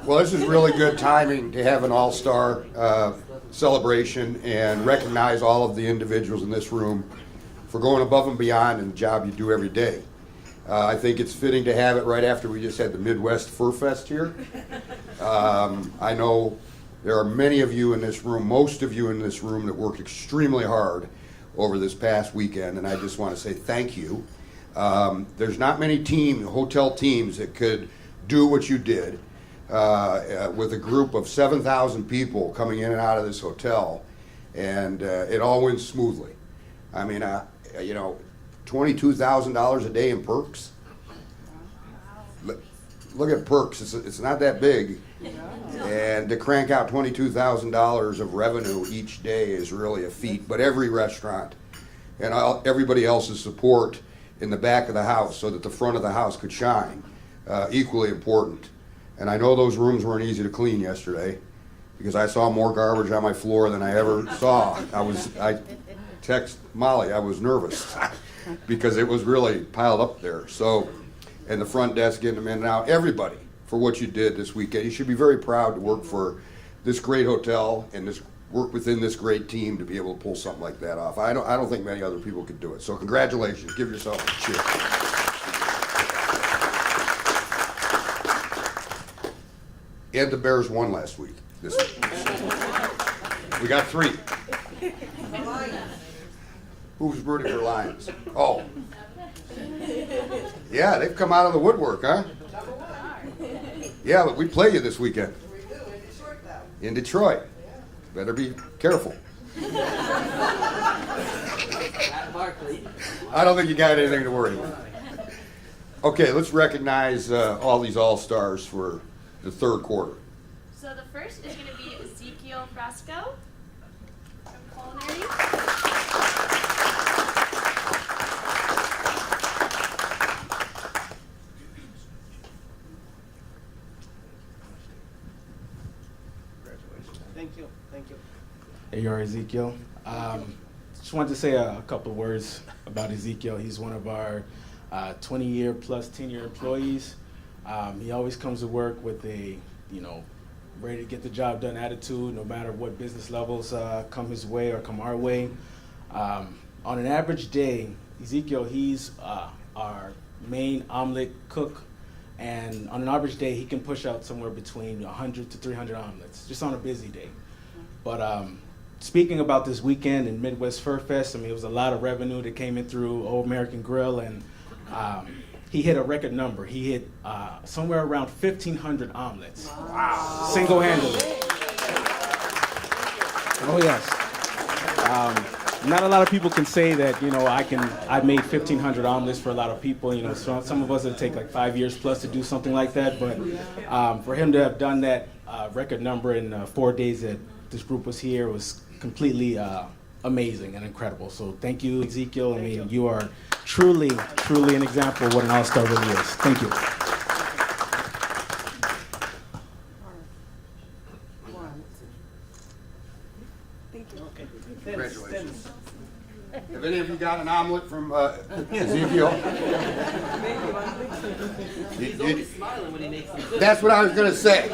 Well, this is really good timing to have an all-star celebration and recognize all of the individuals in this room for going above and beyond in the job you do every day. I think it's fitting to have it right after we just had the Midwest Fur Fest here. I know there are many of you in this room, most of you in this room, that worked extremely hard over this past weekend, and I just want to say thank you. There's not many hotel teams that could do what you did with a group of 7,000 people coming in and out of this hotel, and it all went smoothly. I mean, $22,000 a day in perks. Look at perks, it's not that big. And to crank out $22,000 of revenue each day is really a feat. But every restaurant and everybody else's support in the back of the house so that the front of the house could shine, equally important. And I know those rooms weren't easy to clean yesterday because I saw more garbage on my floor than I ever saw. I text Molly, I was nervous because it was really piled up there. So, and the front desk getting them in and out, everybody for what you did this weekend. You should be very proud to work for this great hotel and work within this great team to be able to pull something like that off. I don't think many other people could do it. So congratulations, give yourself a cheer. And the Bears won last week. This week. We got 3. Who was rooting for Lions? Oh. Yeah, they've come out of the woodwork, huh? Yeah, but we play you this weekend. In Detroit. Better be careful. I don't think you got anything to worry about. Okay, let's recognize all these all-stars for the third quarter. So the first is going to be Ezekiel Frasco from Culinary. Thank you. Hey, you're Ezekiel. Just wanted to say a couple of words about Ezekiel. He's one of our 20-year plus 10-year employees. He always comes to work with a, ready to get the job done attitude, no matter what business levels come his way or come our way. On an average day, Ezekiel, he's our main omelet cook. And on an average day, he can push out somewhere between 100 to 300 omelets, just on a busy day. But speaking about this weekend in Midwest Fur Fest, it was a lot of revenue that came in through Old American Grill, and he hit a record number. He hit somewhere around 1,500 omelets. Wow. Single-handedly. Oh, yes. Not a lot of people can say that, I made 1,500 omelets for a lot of people. Some of us it'll take like 5 years plus to do something like that. But for him to have done that record number in 4 days that this group was here was completely amazing and incredible. So thank you, Ezekiel. You are truly an example of what an all-star really is. Thank you. Congratulations. Have any of you got an omelet from Ezekiel? He's always smiling when he makes them. That's what I was going to say.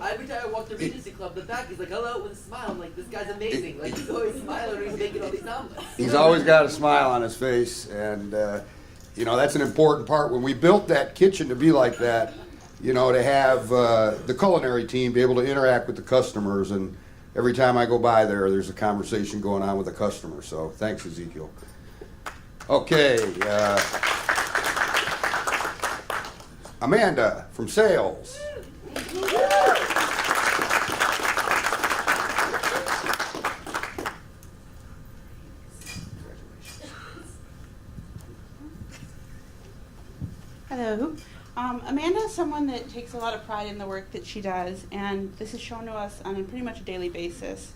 Every time I walk the Regency Club, the back, he's like, hello, with a smile. I'm like, this guy's amazing. He's always smiling when he's making all these omelets. He's always got a smile on his face, and that's an important part. When we built that kitchen to be like that, to have the culinary team be able to interact with the customers, and every time I go by there's a conversation going on with the customer. So thanks, Ezekiel. Okay, Amanda from sales. Hello. Amanda is someone that takes a lot of pride in the work that she does, and this is shown to us on a pretty much a daily basis.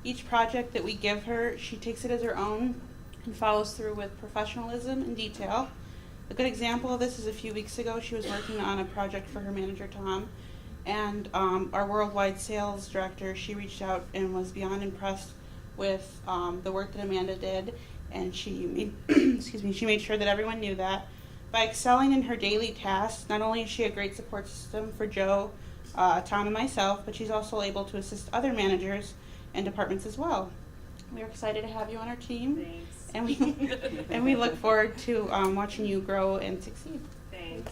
Each project that we give her, she takes it as her own and follows through with professionalism and detail. A good example of this is a few weeks ago, she was working on a project for her manager, Tom, and our worldwide sales director, she reached out and was beyond impressed with the work that Amanda did, and she made, she made sure that everyone knew that. By excelling in her daily tasks, not only is she a great support system for Joe, Tom and myself, but she's also able to assist other managers and departments as well. We are excited to have you on our team. Thanks. And we look forward to watching you grow and succeed. Thanks.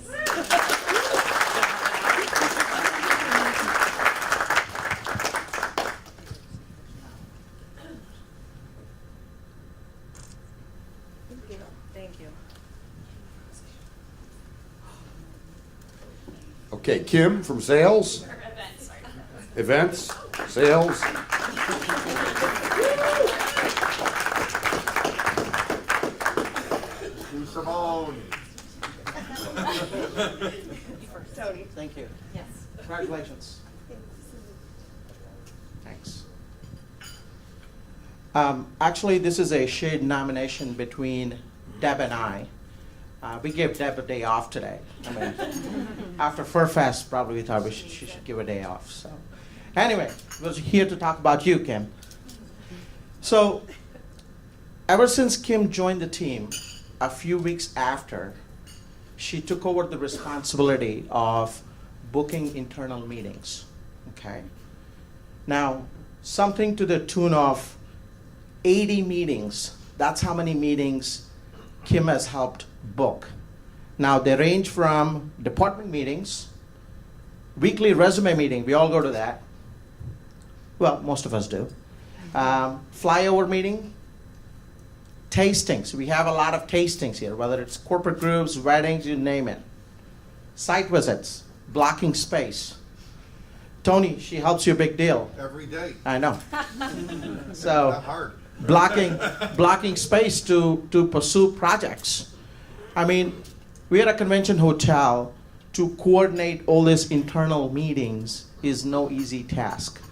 Thank you. Okay, Kim from sales, Or events, sorry. events, sales. Simone. Tony. Thank you. Yes. Congratulations. Thanks. Actually, this is a shared nomination between Deb and I. We gave Deb a day off today. I mean, after Furfest, probably we thought she should give a day off. So, anyway, we're here to talk about you, Kim. So, ever since Kim joined the team, a few weeks after, she took over the responsibility of booking internal meetings. Okay. Now, something to the tune of 80 meetings. That's how many meetings Kim has helped book. Now, they range from department meetings, weekly resume meeting, we all go to that. Well, most of us do. Flyover meeting, tastings. We have a lot of tastings here, whether it's corporate groups, weddings, you name it. Site visits, blocking space. Tony, she helps you a big deal. Every day. I know. Not So, hard. blocking space to pursue projects. I mean, we at a convention hotel, to coordinate all these internal meetings is no easy task,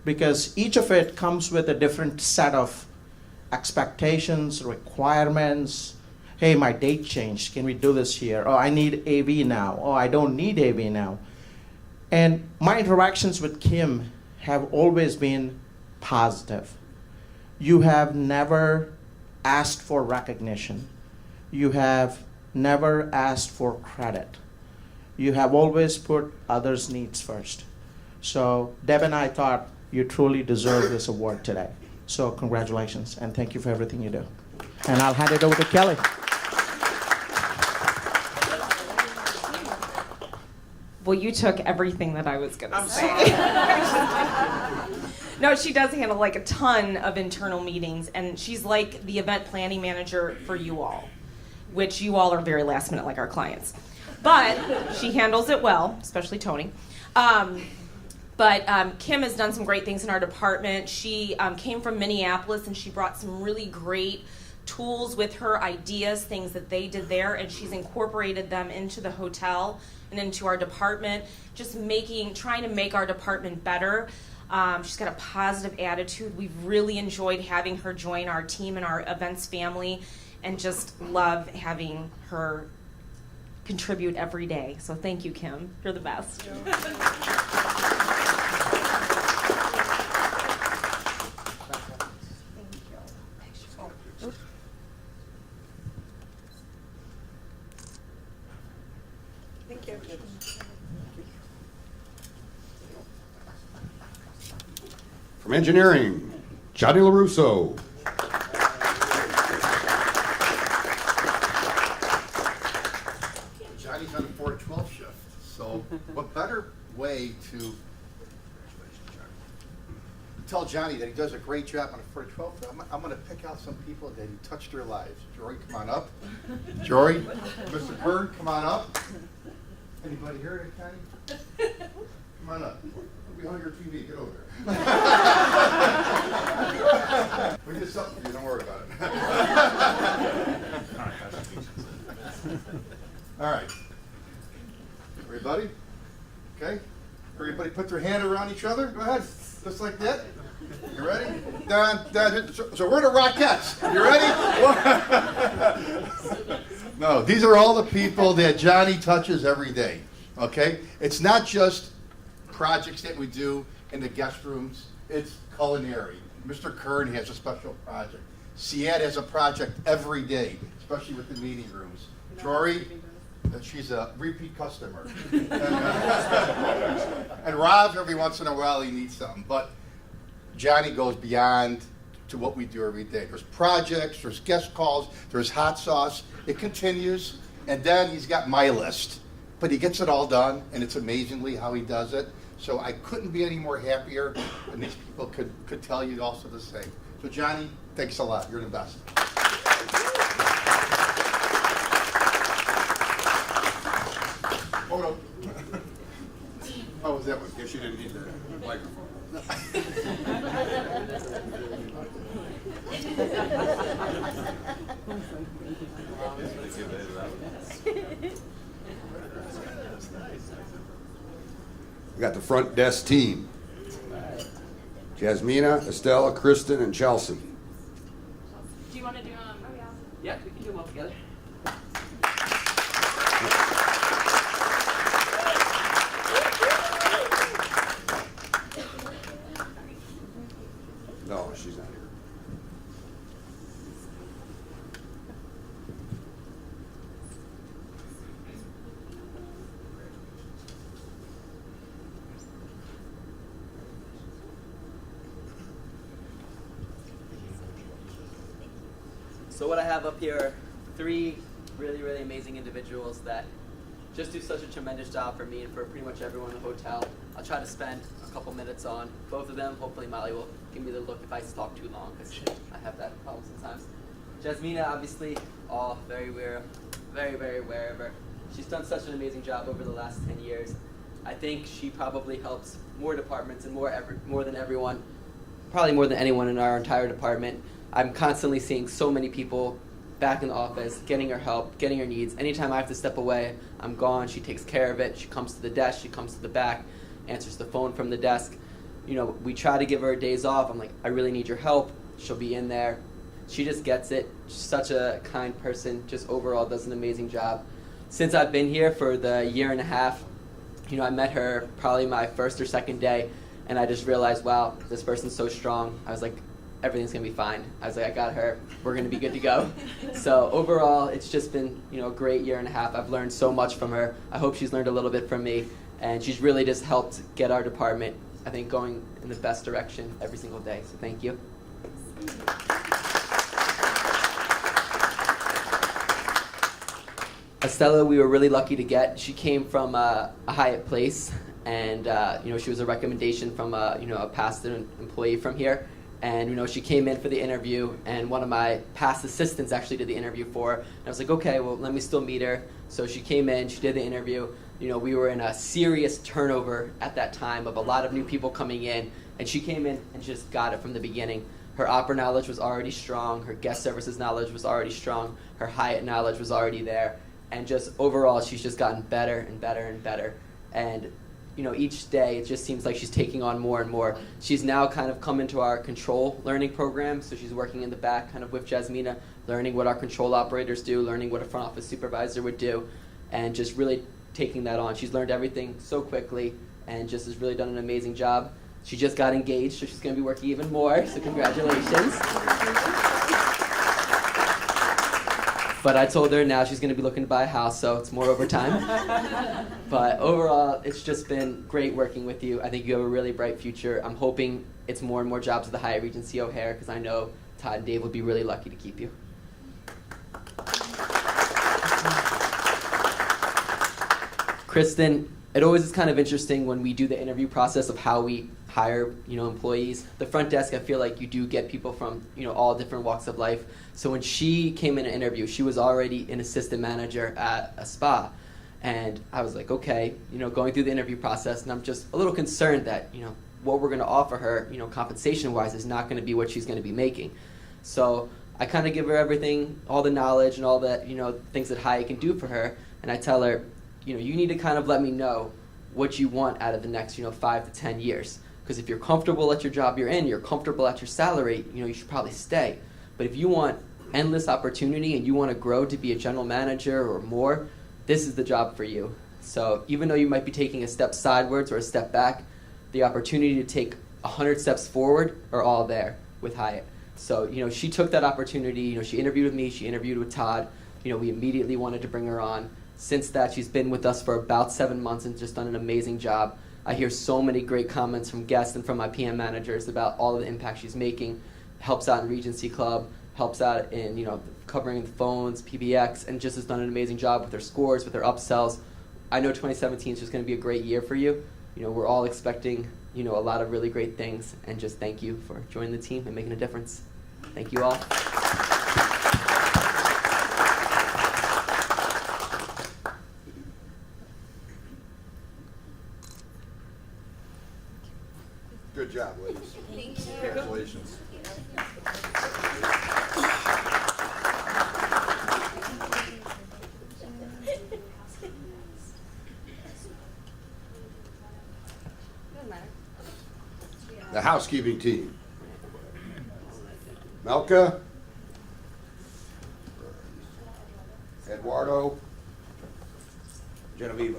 because each of it comes with a different set of expectations, requirements. Hey, my date changed. Can we do this here? Oh, I need AV now. Oh, I don't need AV now. And my interactions with Kim have always been positive. You have never asked for recognition. You have never asked for credit. You have always put others' needs first. So Deb and I thought you truly deserve this award today. So congratulations, and thank you for everything you do. And I'll hand it over to Kelly. Well, you took everything that I was going to say. No, she does handle like a ton of internal meetings, and she's like the event planning manager for you all, which you all are very last minute like our clients. But she handles it well, especially Tony. But Kim has done some great things in our department. She came from Minneapolis, and she brought some really great tools with her, ideas, things that they did there, and she's incorporated them into the hotel and into our department, just trying to make our department better. She's got a positive attitude. We've really enjoyed having her join our team and our events family, and just love having her contribute every day. So thank you, Kim. You're the best. Thank you. From engineering, Johnny LaRusso. Johnny's on the 412 shift, so what better way to tell Johnny that he does a great job on the 412? I'm going to pick out some people that he touched their lives. Jory, come on up. Jory, Mr. Kern, come on up. Anybody here, Johnny? Come on up. Behind your TV, get over there. We did something for you, don't worry about it. All right. Everybody? Okay? Everybody put their hand around each other. Go ahead. Just like that. You ready? So we're the Rockettes. You ready? No, these are all the people that Johnny touches every day. Okay? It's not just projects that we do in the guest rooms. It's culinary. Mr. Kern has a special project. Siad has a project every day, especially with the meeting rooms. Jory, that she's a repeat customer. And Rob, every once in a while, he needs something. But Johnny goes beyond to what we do every day. There's projects, there's guest calls, there's hot sauce. It continues. And then he's got my list. But he gets it all done, and it's amazingly how he does it. So I couldn't be any more happier, and these people could tell you also the same. So Johnny, thanks a lot. You're the best. Hold on. How was that one? Guess you didn't need the microphone. We got the front desk team. Jasmina, Estella, Kristen, and Chelsea. Do you want to do Yeah, we can do them all together. No, she's not here. So what I have up here are three really, really amazing individuals that just do such a tremendous job for me and for pretty much everyone in the hotel. I'll try to spend a couple minutes on both of them. Hopefully Molly will give me the look if I talk too long, because I have that problem sometimes. Jasmina, obviously, all very aware of her. She's done such an amazing job over the last 10 years. I think she probably helps more departments and more than everyone, probably more than anyone in our entire department. I'm constantly seeing so many people back in the office, getting her help, getting her needs. Anytime I have to step away, I'm gone. She takes care of it. She comes to the desk, she comes to the back, answers the phone from the desk. You know, we try to give her days off. I'm like, I really need your help. She'll be in there. She just gets it. She's such a kind person, just overall does an amazing job. Since I've been here for the year and a half, you know, I met her probably my first or second day, and I just realized, wow, this person's so strong. I was like, everything's gonna be fine. I was like, I got her. We're gonna be good to go. So overall, it's just been, you know, a great year and a half. I've learned so much from her. I hope she's learned a little bit from me, and she's really just helped get our department, I think, going in the best direction every single day. So thank you. Estella, we were really lucky to get. She came from a Hyatt place, and you know, she was a recommendation from a past employee from here. And you know, she came in for the interview, and one of my past assistants actually did the interview for her. And I was like, okay, well, let me still meet her. So she came in, she did the interview. You know, we were in a serious turnover at that time of a lot of new people coming in, and she came in and just got it from the beginning. Her opera knowledge was already strong, her guest services knowledge was already strong, her Hyatt knowledge was already there, and just overall, she's just gotten better and better and better. And you know, each day it just seems like she's taking on more and more. She's now kind of come into our control learning program, so she's working in the back kind of with Jasmina, learning what our control operators do, learning what a front office supervisor would do, and just really taking that on. She's learned everything so quickly and just has really done an amazing job. She just got engaged, so she's going to be working even more, so congratulations. But I told her now she's going to be looking to buy a house, so it's more overtime. But overall, it's just been great working with you. I think you have a really bright future. I'm hoping it's more and more jobs at the Hyatt Regency O'Hare, because I know Todd and Dave would be really lucky to keep you. Kristen, it always is kind of interesting when we do the interview process of how we hire, you know, employees. The front desk, I feel like you do get people from, you know, all different walks of life. So when she came in an interview, she was already an assistant manager at a spa. And I was like, okay, you know, going through the interview process, and I'm just a little concerned that, you know, what we're going to offer her, you know, compensation-wise is not going to be what she's going to be making. So I kind of give her everything, all the knowledge and all the, you know, things that Hyatt can do for her. And I tell her, you know, you need to kind of let me know what you want out of the next, you know, 5 to 10 years. Because if you're comfortable at your job you're in, you're comfortable at your salary, you know, you should probably stay. But if you want endless opportunity and you want to grow to be a general manager or more, this is the job for you. So even though you might be taking a step sideways or a step back, the opportunity to take 100 steps forward are all there with Hyatt. So, you know, she took that opportunity. You know, she interviewed with me, she interviewed with Todd. You know, we immediately wanted to bring her on. Since that, she's been with us for about 7 months and just done an amazing job. I hear so many great comments from guests and from my PM managers about all of the impact she's making. Helps out in Regency Club, helps out in covering the phones, PBX, and just has done an amazing job with her scores, with her upsells. I know 2017 is just going to be a great year for you. We're all expecting a lot of really great things, and just thank you for joining the team and making a difference. Thank you all. Good job, ladies. Thank you. Congratulations. The housekeeping team. Melka, Eduardo, Genevieve.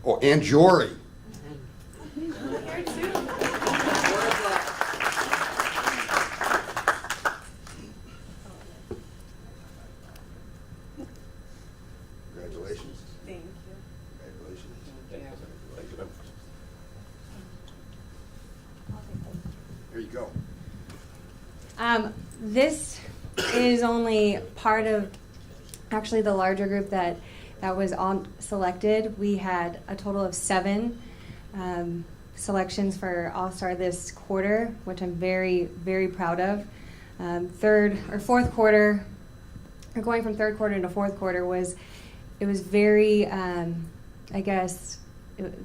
Oh, and Jory. Congratulations. Thank you. Congratulations. Here you go. This is only part of actually the larger group that was all selected. We had a total of 7 selections for All-Star this quarter, which I'm very, very proud of. Third or fourth quarter, or going from third quarter into fourth quarter was very, there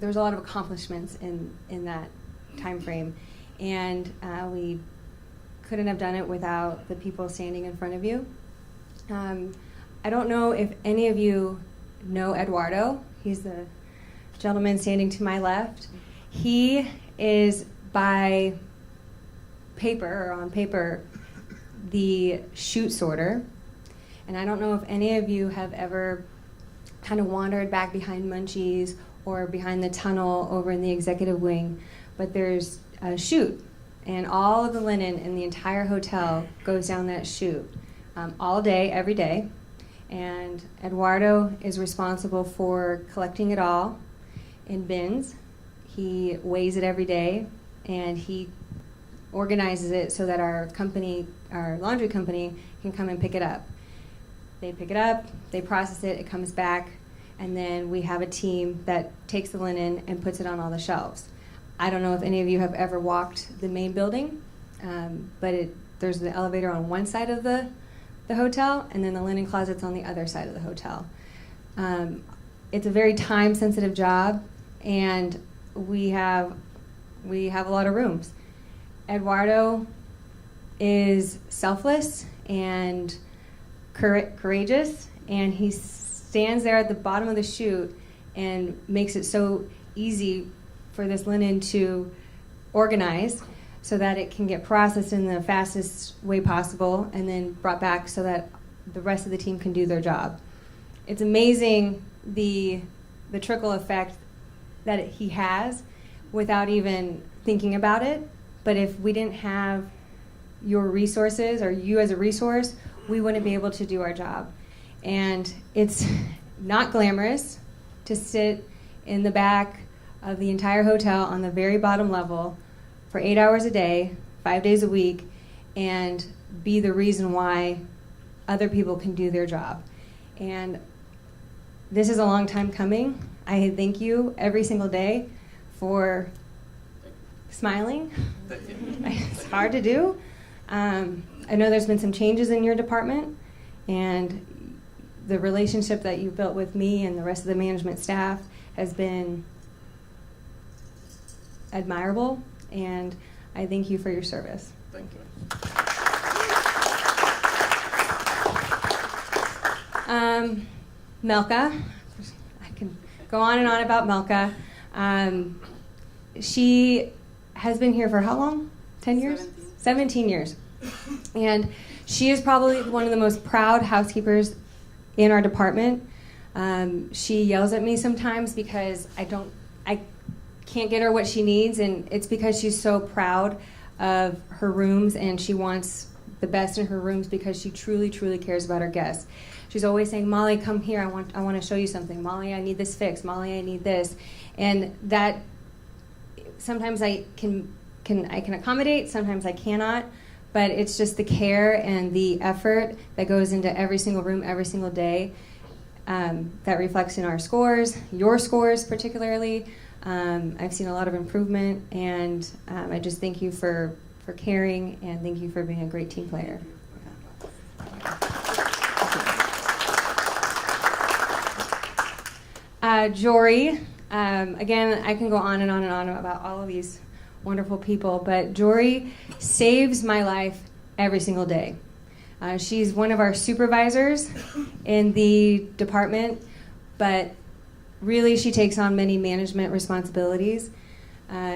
was a lot of accomplishments in that time frame, and we couldn't have done it without the people standing in front of you. I don't know if any of you know Eduardo. He's the gentleman standing to my left. He is by paper, or on paper, the chute sorter. And I don't know if any of you have ever kind of wandered back behind Munchies or behind the tunnel over in the executive wing, but there's a chute, and all of the linen in the entire hotel goes down that chute all day, every day. And Eduardo is responsible for collecting it all in bins. He weighs it every day, and he organizes it so that our laundry company, can come and pick it up. They pick it up, they process it, it comes back, and then we have a team that takes the linen and puts it on all the shelves. I don't know if any of you have ever walked the main building, but there's the elevator on one side of the hotel, and then the linen closet's on the other side of the hotel. It's a very time-sensitive job, and we have a lot of rooms. Eduardo is selfless and courageous, and he stands there at the bottom of the chute and makes it so easy for this linen to organize so that it can get processed in the fastest way possible and then brought back so that the rest of the team can do their job. It's amazing the trickle effect that he has without even thinking about it. But if we didn't have your resources, or you as a resource, we wouldn't be able to do our job. And it's not glamorous to sit in the back of the entire hotel on the very bottom level for 8 hours a day, 5 days a week, and be the reason why other people can do their job. And this is a long time coming. I thank you every single day for smiling. It's hard to do. I know there's been some changes in your department, and the relationship that you've built with me and the rest of the management staff has been admirable, and I thank you for your service. Thank you. Melka, I can go on and on about Melka. She has been here for how long? 10 years? 17 years. And she is probably one of the most proud housekeepers in our department. She yells at me sometimes because I can't get her what she needs, and it's because she's so proud of her rooms and she wants the best in her rooms because she truly, truly cares about her guests. She's always saying, Molly, come here, I want to show you something. Molly, I need this fixed. Molly, I need this. And that, sometimes I can accommodate, sometimes I cannot, but it's just the care and the effort that goes into every single room, every single day, that reflects in our scores, your scores particularly. I've seen a lot of improvement, and I just thank you for caring, and thank you for being a great team player. Jory, again, I can go on and on and on about all of these wonderful people, but Jory saves my life every single day. She's one of our supervisors in the department, but really she takes on many management responsibilities.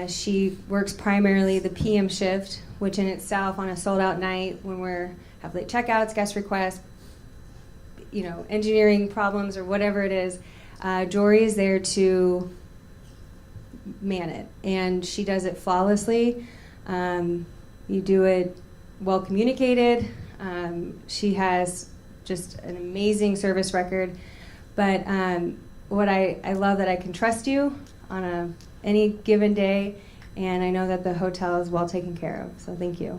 She works primarily the PM shift, which in itself on a sold-out night when we have late checkouts, guest requests, engineering problems or whatever it is, Jory is there to man it, and she does it flawlessly. You do it well communicated. She has just an amazing service record, but what I love that I can trust you on any given day, and I know that the hotel is well taken care of, so thank you.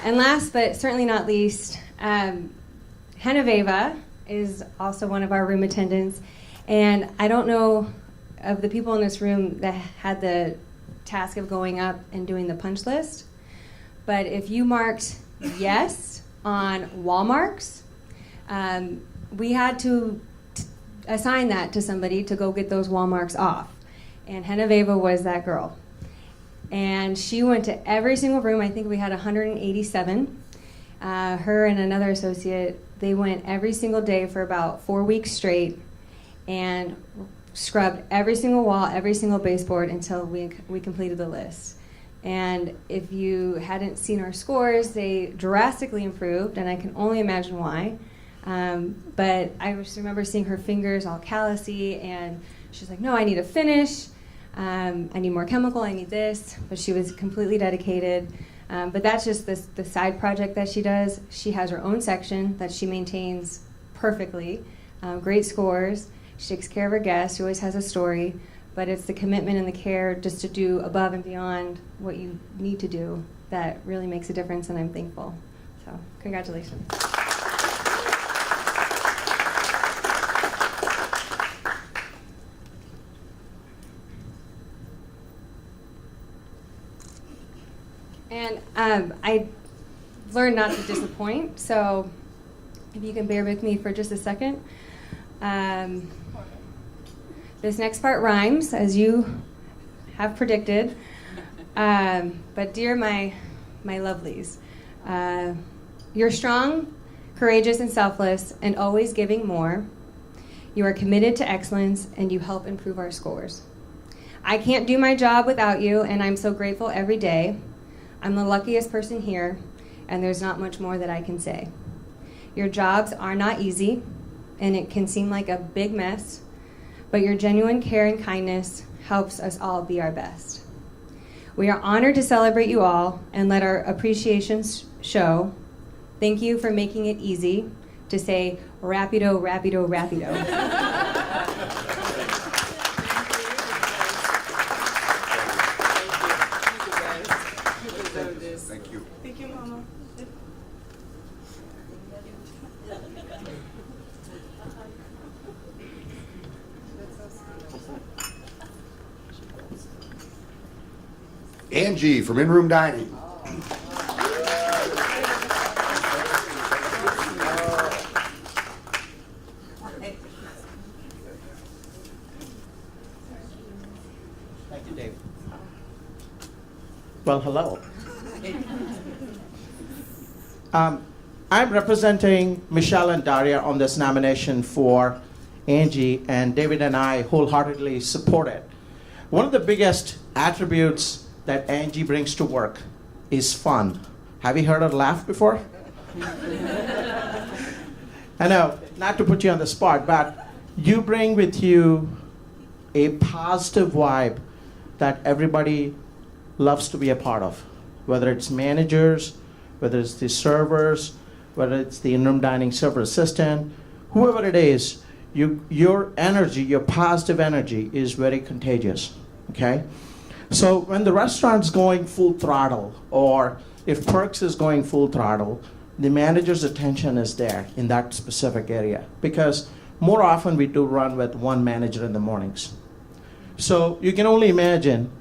And last but certainly not least, Genevieve is also one of our room attendants, and I don't know of the people in this room that had the task of going up and doing the punch list, but if you marked yes on wall marks, we had to assign that to somebody to go get those wall marks off, and Genevieve was that girl. And she went to every single room. I think we had 187. Her and another associate, they went every single day for about 4 weeks straight and scrubbed every single wall, every single baseboard until we completed the list. And if you hadn't seen our scores, they drastically improved, and I can only imagine why. But I just remember seeing her fingers all callousy, and she's like, no, I need a finish. I need more chemical, I need this. But she was completely dedicated. But that's just the side project that she does. She has her own section that she maintains perfectly. Great scores. She takes care of her guests. She always has a story. But it's the commitment and the care just to do above and beyond what you need to do that really makes a difference, and I'm thankful. So, congratulations. And I learned not to disappoint, so if you can bear with me for just a second. This next part rhymes, as you have predicted. But dear my lovelies, you're strong, courageous, and selfless, and always giving more. You are committed to excellence, and you help improve our scores. I can't do my job without you, and I'm so grateful every day. I'm the luckiest person here, and there's not much more that I can say. Your jobs are not easy, and it can seem like a big mess, but your genuine care and kindness helps us all be our best. We are honored to celebrate you all and let our appreciations show. Thank you for making it easy to say rapido, rapido, rapido. Thank you. Thank you, Mama. Angie from In-Room Dining. Thank you, Dave. Well, hello. I'm representing Michelle and Daria on this nomination for Angie, and David and I wholeheartedly support it. One of the biggest attributes that Angie brings to work is fun. Have you heard her laugh before? I know, not to put you on the spot, but you bring with you a positive vibe that everybody loves to be a part of, whether it's managers, whether it's the servers, whether it's the in-room dining server assistant, whoever it is, your energy, your positive energy is very contagious, okay? So when the restaurant's going full throttle, or if Perks is going full throttle, the manager's attention is there in that specific area. Because more often we do run with one manager in the mornings. So you can only imagine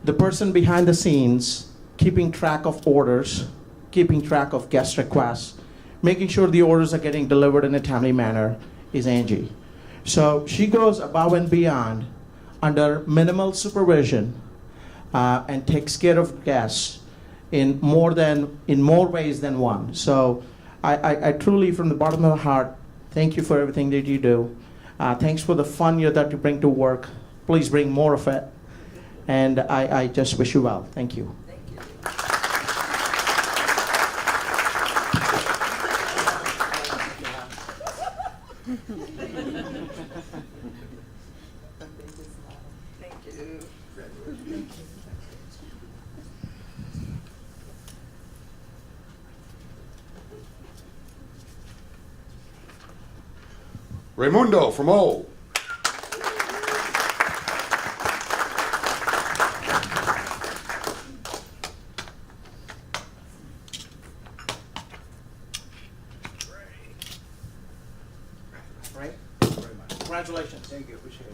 the person behind the scenes keeping track of orders, keeping track of guest requests, making sure the orders are getting delivered in a timely manner is Angie. So she goes above and beyond under minimal supervision and takes care of guests in more ways than one. So I truly, from the bottom of my heart, thank you for everything that you do. Thanks for the fun that you bring to work. Please bring more of it. And I just wish you well. Thank you. Raimundo from O. Right? Congratulations. Thank you. Appreciate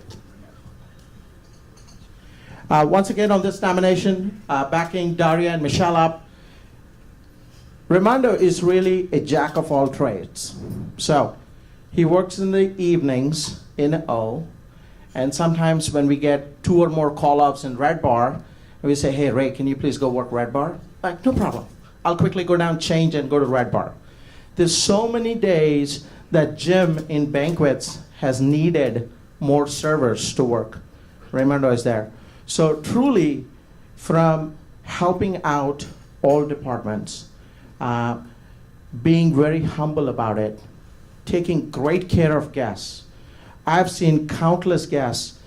it. Once again on this nomination, backing Daria and Michelle up, Raimundo is really a jack of all trades. So he works in the evenings in O, and sometimes when we get 2 or more call-ups in Red Bar, we say, hey, Ray, can you please go work Red Bar? Like, no problem. I'll quickly go down, change, and go to Red Bar. There's so many days that Jim in banquets has needed more servers to work. Raimundo is there. So truly, from helping out all departments, being very humble about it, taking great care of guests. I've seen countless guests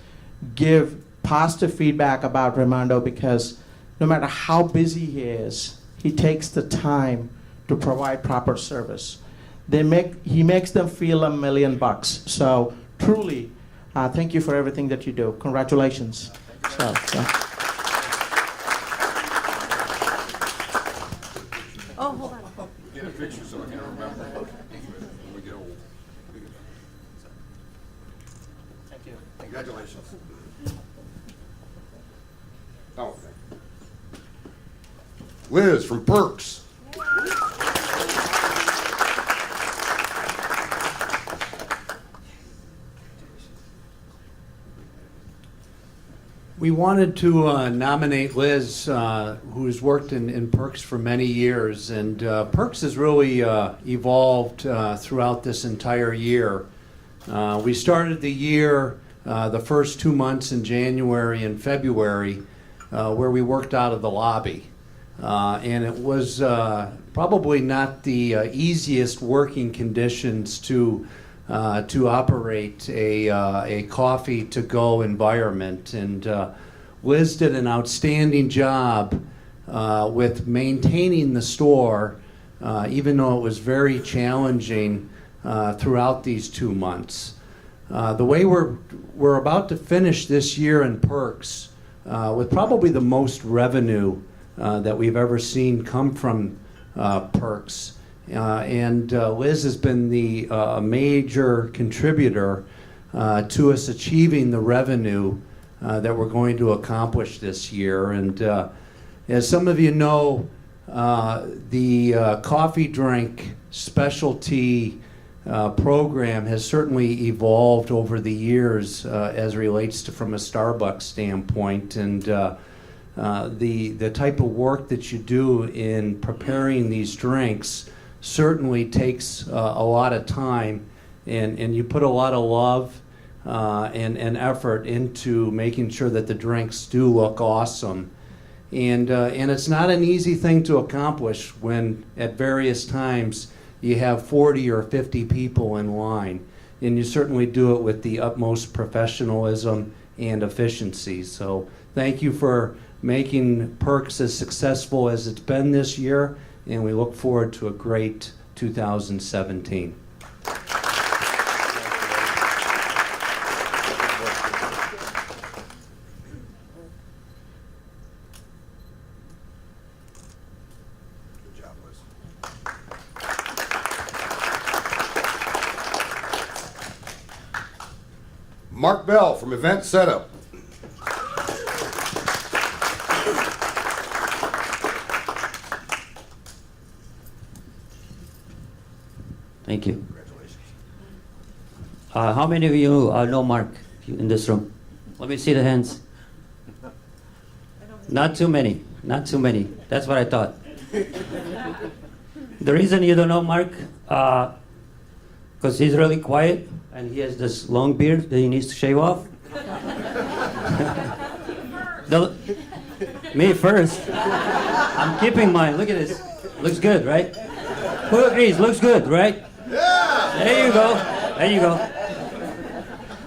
give positive feedback about Raimundo because no matter how busy he is, he takes the time to provide proper service. He makes them feel $1 million. So truly, thank you for everything that you do. Congratulations. So. Oh, hold on. Get a picture so I can remember when we get old. Thank you. Congratulations. Oh, thank you. Liz from Perks. We wanted to nominate Liz, who's worked in Perks for many years, and Perks has really evolved throughout this entire year. We started the year, the first 2 months in January and February, where we worked out of the lobby. And it was probably not the easiest working conditions to operate a coffee to go environment, and Liz did an outstanding job with maintaining the store, even though it was very challenging throughout these 2 months. The way we're about to finish this year in Perks with probably the most revenue that we've ever seen come from Perks. And Liz has been the major contributor to us achieving the revenue that we're going to accomplish this year. And as some of you know, the coffee drink specialty program has certainly evolved over the years as relates to from a Starbucks standpoint. And the type of work that you do in preparing these drinks certainly takes a lot of time, and you put a lot of love and effort into making sure that the drinks do look awesome. And it's not an easy thing to accomplish when at various times you have 40 or 50 people in line. And you certainly do it with the utmost professionalism and efficiency. So thank you for making Perks as successful as it's been this year, and we look forward to a great 2017. Good job, Liz. Mark Bell from Event Setup. Thank you. Congratulations. How many of you know Mark in this room? Let me see the hands. Not too many. Not too many. That's what I thought. The reason you don't know Mark, because he's really quiet and he has this long beard that he needs to shave off. Me first. I'm keeping mine. Look at this. Looks good, right? Who agrees? Looks good, right? Yeah. There you go. There you go.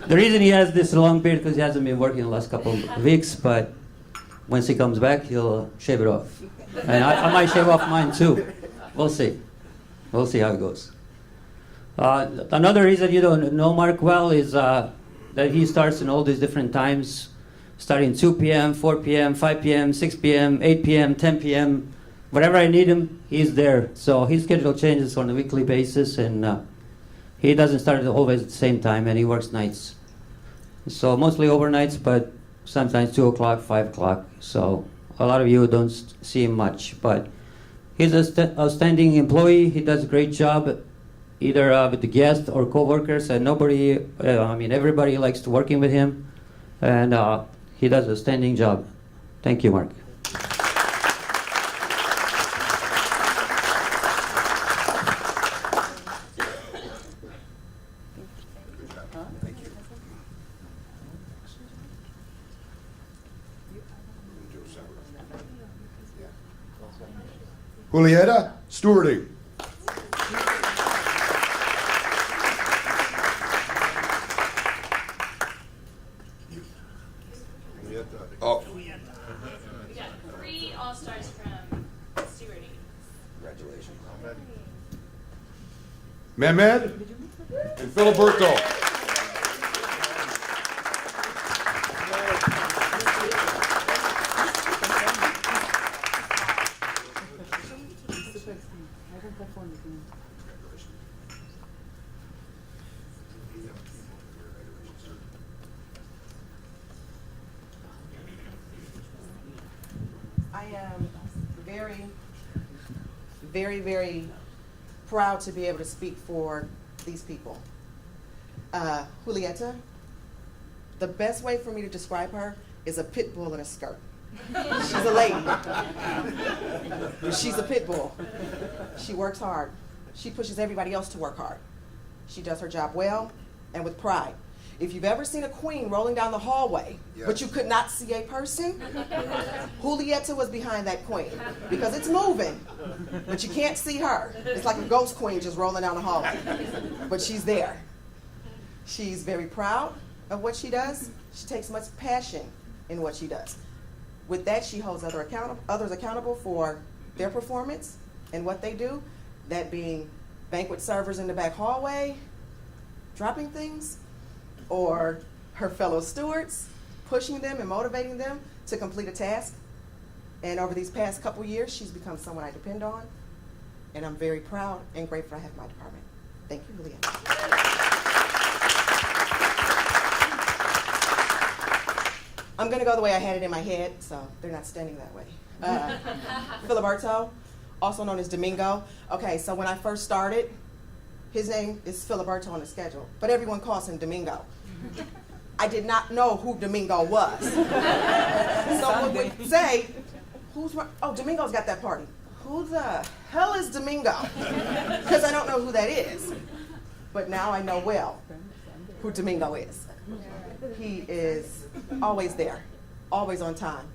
The reason he has this long beard because he hasn't been working the last couple of weeks, but once he comes back, he'll shave it off. And I might shave off mine too. We'll see. We'll see how it goes. Another reason you don't know Mark well is that he starts in all these different times, starting 2 p.m., 4 p.m., 5 p.m., 6 p.m., 8 p.m., 10 p.m. Wherever I need him, he's there. So his schedule changes on a weekly basis, and he doesn't start always at the same time, and he works nights. So mostly overnights, but sometimes 2 o'clock, 5 o'clock. So a lot of you don't see him much, but he's an outstanding employee. He does a great job, either with the guests or coworkers, and everybody likes working with him, and he does a standing job. Thank you, Mark. Julieta, stewarding. Oh, We got 3 All-Stars from stewarding. congratulations. Mehmed and Filiberto. I am very, very proud to be able to speak for these people. Julieta, the best way for me to describe her is a pit bull in a skirt. She's a lady. She's a pit bull. She works hard. She pushes everybody else to work hard. She does her job well and with pride. If you've ever seen a queen rolling down the hallway, but you could not see a person, Julieta was behind that queen because it's moving, but you can't see her. It's like a ghost queen just rolling down the hallway, but she's there. She's very proud of what she does. She takes much passion in what she does. With that, she holds others accountable for their performance and what they do, that being banquet servers in the back hallway, dropping things, or her fellow stewards, pushing them and motivating them to complete a task. And over these past couple years, she's become someone I depend on, and I'm very proud and grateful to have my department. Thank you, Julia. I'm gonna go the way I had it in my head, so they're not standing that way. Filiberto, also known as Domingo. Okay, so when I first started, his name is Filiberto on the schedule, but everyone calls him Domingo. I did not know who Domingo was. Someone would say, Domingo's got that party. Who the hell is Domingo? Because I don't know who that is. But now I know well who Domingo is. He is always there, always on time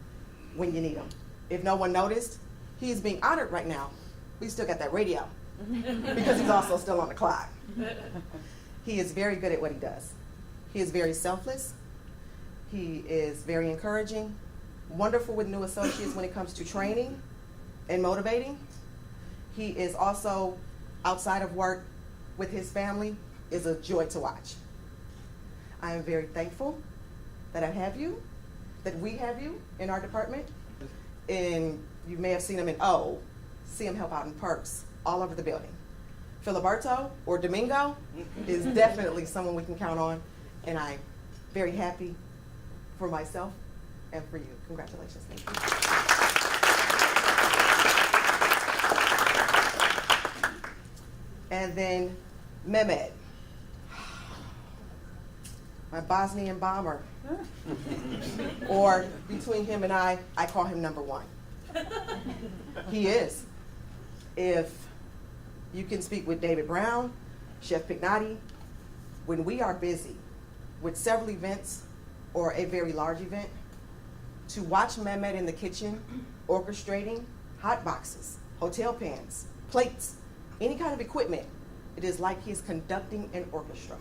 when you need him. If no one noticed, he's being honored right now. We still got that radio. because he's also still on the clock. He is very good at what he does. He is very selfless. He is very encouraging, wonderful with new associates when it comes to training and motivating. He is also, outside of work with his family, is a joy to watch. I am very thankful that I have you, that we have you in our department. And you may have seen him in O, see him help out in Perks all over the building. Filiberto or Domingo is definitely someone we can count on, and I'm very happy for myself and for you. Congratulations. Thank you. And then Mehmet, my Bosnian bomber. Or between him and I call him number one. He is. If you can speak with David Brown, Chef Pignotti, when we are busy with several events or a very large event, to watch Mehmet in the kitchen orchestrating hot boxes, hotel pans, plates, any kind of equipment, it is like he is conducting an orchestra.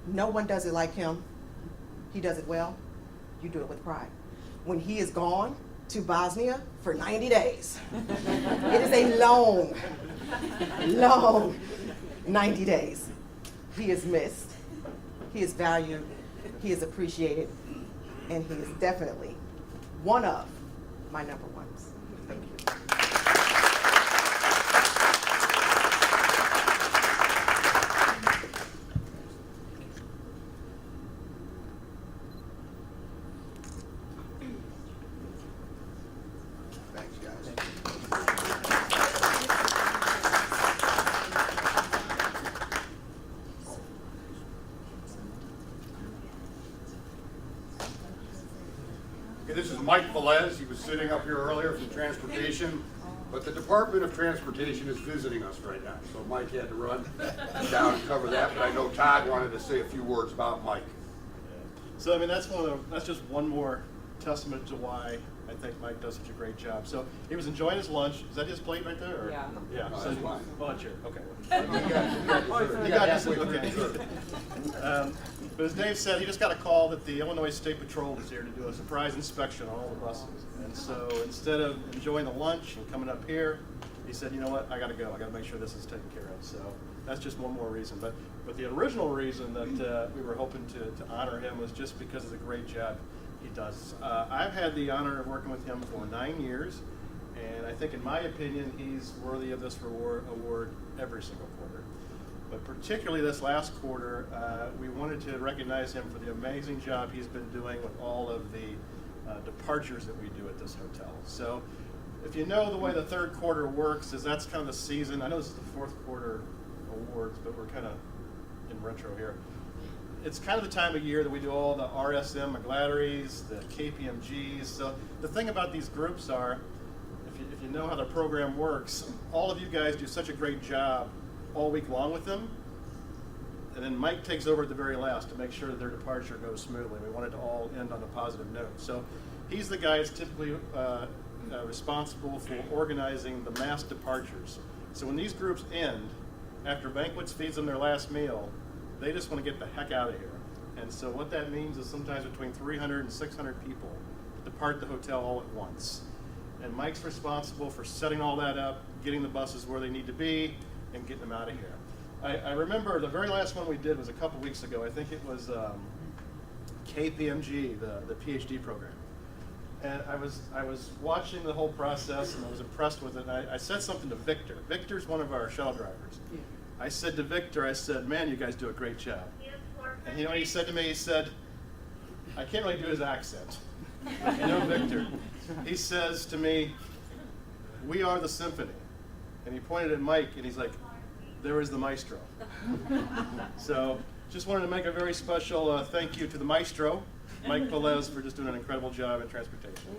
No one does it like him. He does it well. You do it with pride. When he is gone to Bosnia for 90 days, it is a long 90 days. He is missed. He is valued. He is appreciated. And he is definitely one of my number ones. Thank you. Thanks, guys. Okay, this is Mike Velez. He was sitting up here earlier from Transportation, but the Department of Transportation is visiting us right now, so Mike had to run down and cover that, but I know Todd wanted to say a few words about Mike. So I mean, that's just one more testament to why I think Mike does such a great job. So he was enjoying his lunch. Is that his plate right there? Or? Yeah. Yeah. No, So that's mine. Oh, it's your. Okay. You got got this. Okay. But as Dave said, he just got a call that the Illinois State Patrol was here to do a surprise inspection on all the buses. And so instead of enjoying the lunch and coming up here, he said, you know what, I got to go. I got to make sure this is taken care of. So that's just one more reason. But the original reason that we were hoping to honor him was just because of the great job he does. I've had the honor of working with him for 9 years, and I think, in my opinion, he's worthy of this award every single quarter. But particularly this last quarter, we wanted to recognize him for the amazing job he's been doing with all of the departures that we do at this hotel. So if you know the way the third quarter works, is that's kind of the season. I know this is the fourth quarter awards, but we're kind of in retro here. It's kind of the time of year that we do all the RSM McGlatteries, the KPMGs. So the thing about these groups are, if you know how the program works, all of you guys do such a great job all week long with them. And then Mike takes over at the very last to make sure that their departure goes smoothly. We want it to all end on a positive note. So he's the guy that's typically responsible for organizing the mass departures. So when these groups end, after Banquets feeds them their last meal, they just want to get the heck out of here. And so what that means is sometimes between 300 and 600 people depart the hotel all at once. And Mike's responsible for setting all that up, getting the buses where they need to be, and getting them out of here. I remember the very last one we did was a couple weeks ago. I think it was KPMG, the PhD program. And I was watching the whole process, and I was impressed with it. And I said something to Victor. Victor's one of our shuttle drivers. Yeah. I said to Victor, I said, man, you guys do a great job. And you know what he said to me? He said, I can't really do his accent. You know, Victor. He says to me, we are the symphony. And he pointed at Mike, and he's like, there is the maestro. So just wanted to make a very special thank you to the maestro, Mike Velez, for just doing an incredible job in transportation.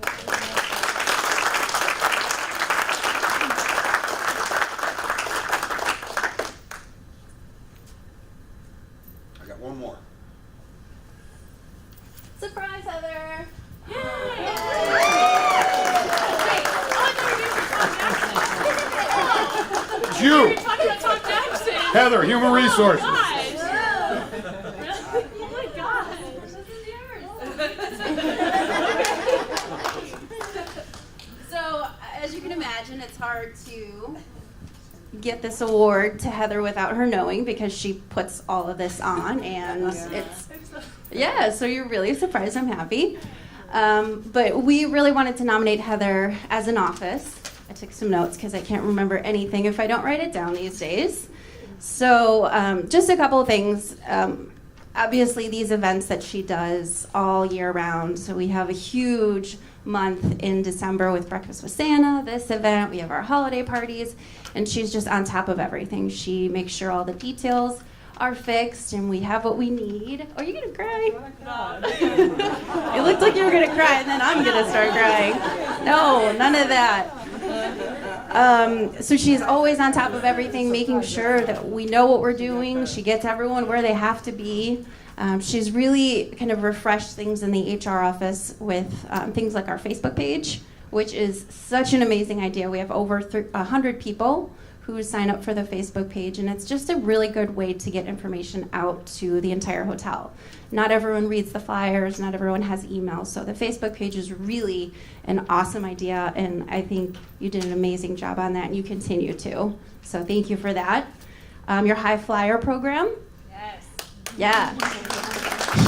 I got one more. Surprise, Heather! That's you. We were talking about Tom Jackson. Heather, Human Resources. Oh my gosh. So, as you can imagine, it's hard to get this award to Heather without her knowing because she puts all of this on, and so you're really surprised. I'm happy. But we really wanted to nominate Heather as an office. I took some notes because I can't remember anything if I don't write it down these days. So just a couple of things. Obviously, these events that she does all year round. So we have a huge month in December with Breakfast with Santa, this event. We have our holiday parties, and she's just on top of everything. She makes sure all the details are fixed and we have what we need. Are you gonna cry? It looked like you were gonna cry and then I'm gonna start crying. No, none of that. So she's always on top of everything, making sure that we know what we're doing. She gets everyone where they have to be. She's really kind of refreshed things in the HR office with things like our Facebook page, which is such an amazing idea. We have over 100 people who sign up for the Facebook page, and it's just a really good way to get information out to the entire hotel. Not everyone reads the flyers, not everyone has emails, so the Facebook page is really an awesome idea, and I think you did an amazing job on that, and you continue to. So thank you for that. Your High Flyer program? Yes. Yeah.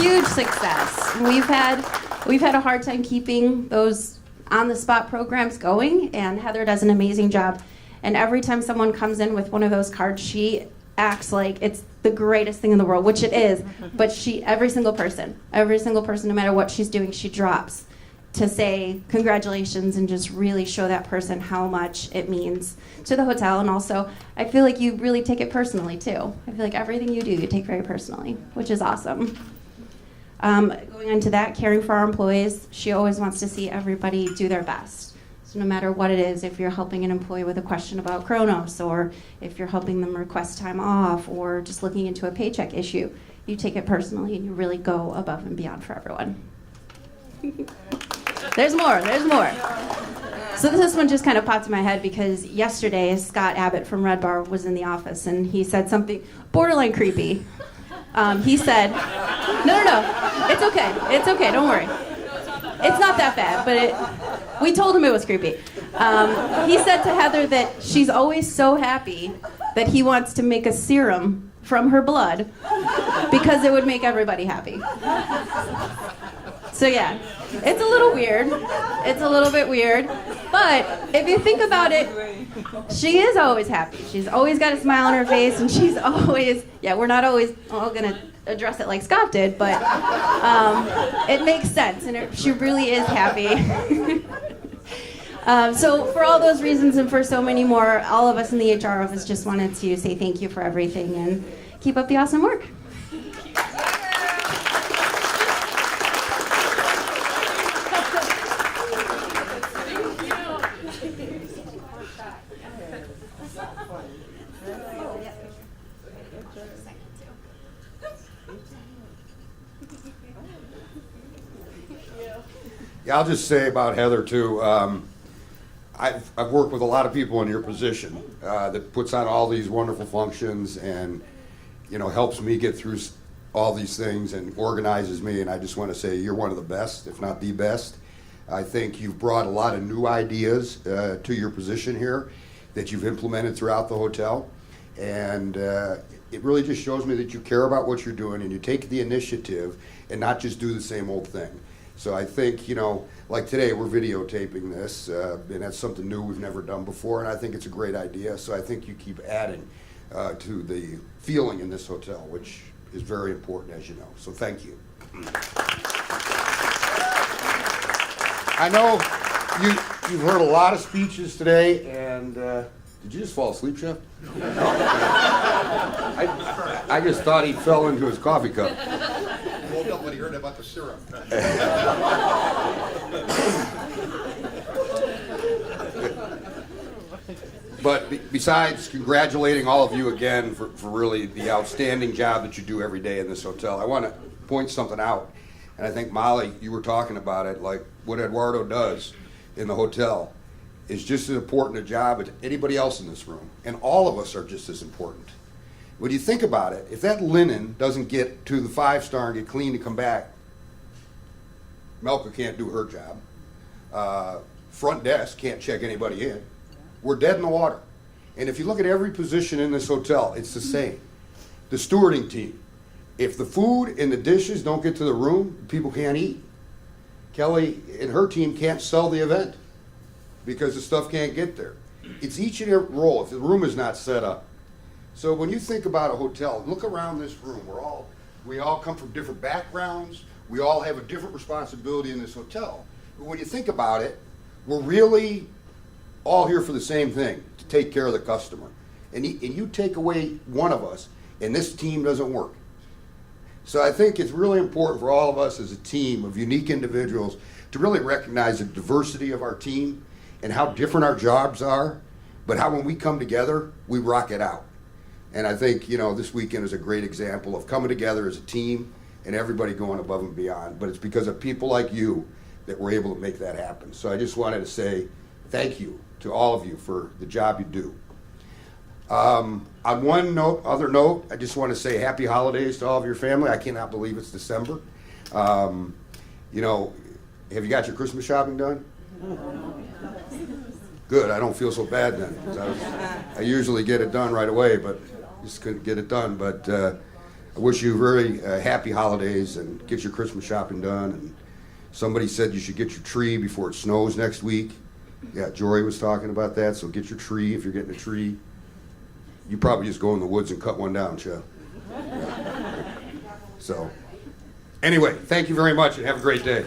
Huge success. We've had a hard time keeping those on-the-spot programs going, and Heather does an amazing job. And every time someone comes in with one of those cards, she acts like it's the greatest thing in the world, which it is. But every single person, no matter what she's doing, she drops to say congratulations and just really show that person how much it means to the hotel. And also, I feel like you really take it personally, too. I feel like everything you do, you take very personally, which is awesome. Going into that, caring for our employees, she always wants to see everybody do their best. So no matter what it is, if you're helping an employee with a question about Kronos, or if you're helping them request time off, or just looking into a paycheck issue, you take it personally and you really go above and beyond for everyone. There's more. So this one just kind of popped in my head because yesterday Scott Abbott from Red Bar was in the office and he said something borderline creepy. He said, no, it's okay, don't worry. It's not that bad, but we told him it was creepy. He said to Heather that she's always so happy that he wants to make a serum from her blood because it would make everybody happy. So yeah, it's a little weird. It's a little bit weird. But if you think about it, she is always happy. She's always got a smile on her face, and she's always, we're not always all going to address it like Scott did, but it makes sense, and she really is happy. So for all those reasons and for so many more, all of us in the HR office just wanted to say thank you for everything and keep up the awesome work. Yeah, I'll just say about Heather too. I've worked with a lot of people in your position that puts on all these wonderful functions and helps me get through all these things and organizes me. And I just want to say you're one of the best, if not the best. I think you've brought a lot of new ideas to your position here that you've implemented throughout the hotel, and it really just shows me that you care about what you're doing and you take the initiative and not just do the same old thing. So I think, like today, we're videotaping this, and that's something new we've never done before, and I think it's a great idea. So I think you keep adding to the feeling in this hotel, which is very important, as you know. So thank you. I know you've heard a lot of speeches today, and did you just fall asleep, Chef? I just thought he fell into his coffee cup. Woke up when he heard about the syrup. But besides congratulating all of you again for really the outstanding job that you do every day in this hotel, I want to point something out. And I think, Molly, you were talking about it, like what Eduardo does in the hotel. is just as important a job as anybody else in this room, and all of us are just as important. When you think about it, if that linen doesn't get to the 5-star and get clean and come back, Melka can't do her job. Front desk can't check anybody in. We're dead in the water. And if you look at every position in this hotel, it's the same. The stewarding team. If the food and the dishes don't get to the room, people can't eat. Kelly and her team can't sell the event because the stuff can't get there. It's each and every role if the room is not set up. So when you think about a hotel, look around this room. We all come from different backgrounds. We all have a different responsibility in this hotel. But when you think about it, we're really all here for the same thing, to take care of the customer. And you take away one of us, and this team doesn't work. So I think it's really important for all of us as a team of unique individuals to really recognize the diversity of our team and how different our jobs are, but how when we come together, we rock it out. And I think, this weekend is a great example of coming together as a team and everybody going above and beyond. But it's because of people like you that we're able to make that happen. So I just wanted to say thank you to all of you for the job you do. On one other note, I just want to say happy holidays to all of your family. I cannot believe it's December. Have you got your Christmas shopping done? Good, I don't feel so bad then. 'Cause I usually get it done right away, but just couldn't get it done. But I wish you very happy holidays and get your Christmas shopping done. And somebody said you should get your tree before it snows next week. Yeah, Jory was talking about that, so get your tree if you're getting a tree. You probably just go in the woods and cut one down, Chuck. So, anyway, thank you very much and have a great day.